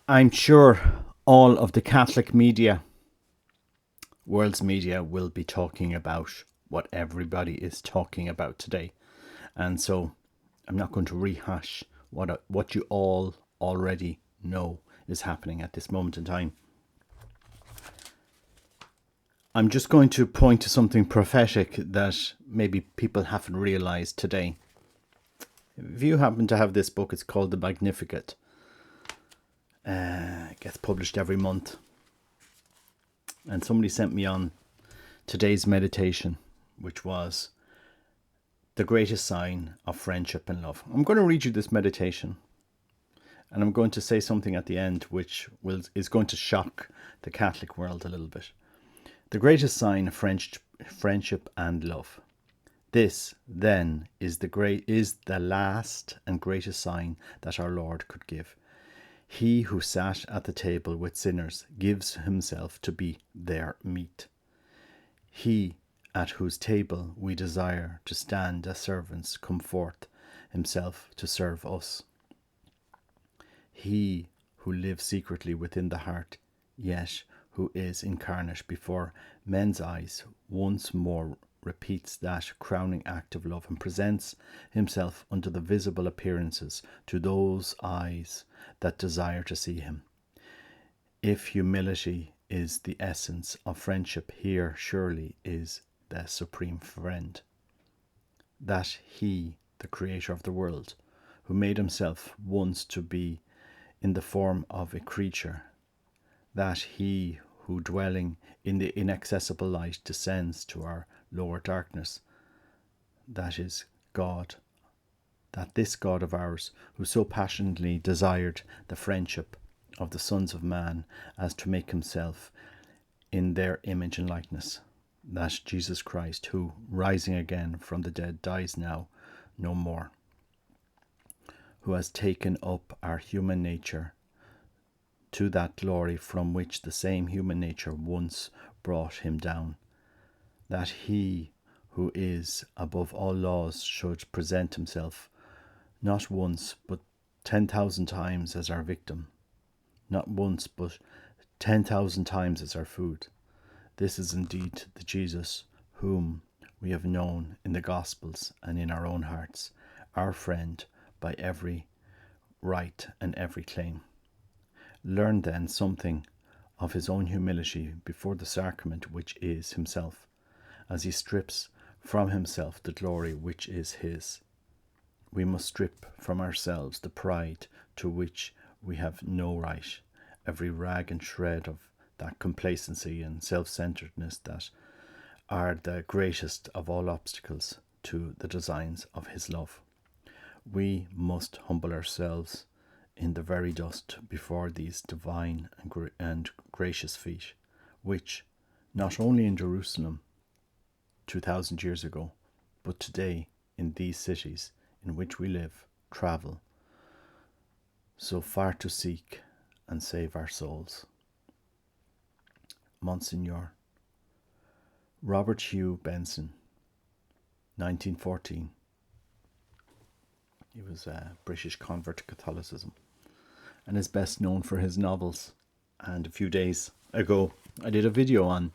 I'm sure all of the Catholic media, world's media, will be talking about what everybody is talking about today. And so I'm not going to rehash what you all already know is happening at this moment in time. I'm just going to point to something prophetic that maybe people haven't realized today. If you happen to have this book, it's called The Magnificat. It gets published every month. And somebody sent me on today's meditation, which was the greatest sign of friendship and love. I'm going to read you this meditation. And I'm going to say something at the end which is going to shock the Catholic world a little bit. The greatest sign of friendship and love. This, then, is the last and greatest sign that our Lord could give. He who sat at the table with sinners gives himself to be their meat. He at whose table we desire to stand as servants come forth himself to serve us. He who lives secretly within the heart, yet who is incarnate before men's eyes, once more repeats that crowning act of love and presents himself under the visible appearances to those eyes that desire to see him. If humility is the essence of friendship, here surely is the supreme friend. That he, the creator of the world, who made himself once to be in the form of a creature, that he who dwelling in the inaccessible light descends to our lower darkness, that is God, that this God of ours, who so passionately desired the friendship of the sons of man as to make himself in their image and likeness, that Jesus Christ, who, rising again from the dead, dies now no more, who has taken up our human nature to that glory from which the same human nature once brought him down, that he who is above all laws should present himself not once but 10,000 times as our victim, not once but 10,000 times as our food. This is indeed the Jesus whom we have known in the Gospels and in our own hearts, our friend by every right and every claim. Learn then something of his own humility before the sacrament which is himself, as he strips from himself the glory which is his. We must strip from ourselves the pride to which we have no right, every rag and shred of that complacency and self-centeredness that are the greatest of all obstacles to the designs of his love. We must humble ourselves in the very dust before these divine and gracious feet, which, not only in Jerusalem 2,000 years ago, but today in these cities in which we live, travel so far to seek and save our souls. Monsignor Robert Hugh Benson, 1914. He was a British convert to Catholicism and is best known for his novels. And a few days ago, I did a video on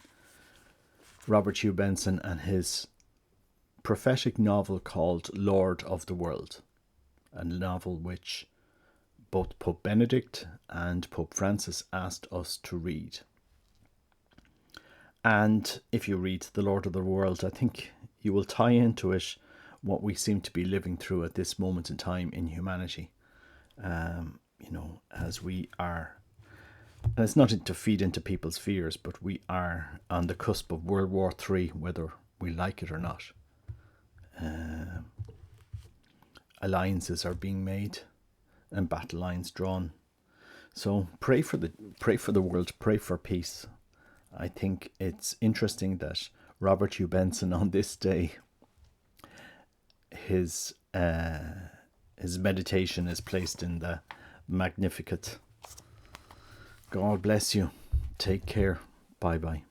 Robert Hugh Benson and his prophetic novel called Lord of the World, a novel which both Pope Benedict and Pope Francis asked us to read. And if you read The Lord of the World, I think you will tie into it what we seem to be living through at this moment in time in humanity. As we are, and it's not to feed into people's fears, but we are on the cusp of World War III, whether we like it or not. Alliances are being made and battle lines drawn. So pray for the world, pray for peace. I think it's interesting that Robert Hugh Benson on this day, his meditation is placed in the Magnificat. God bless you. Take care. Bye bye.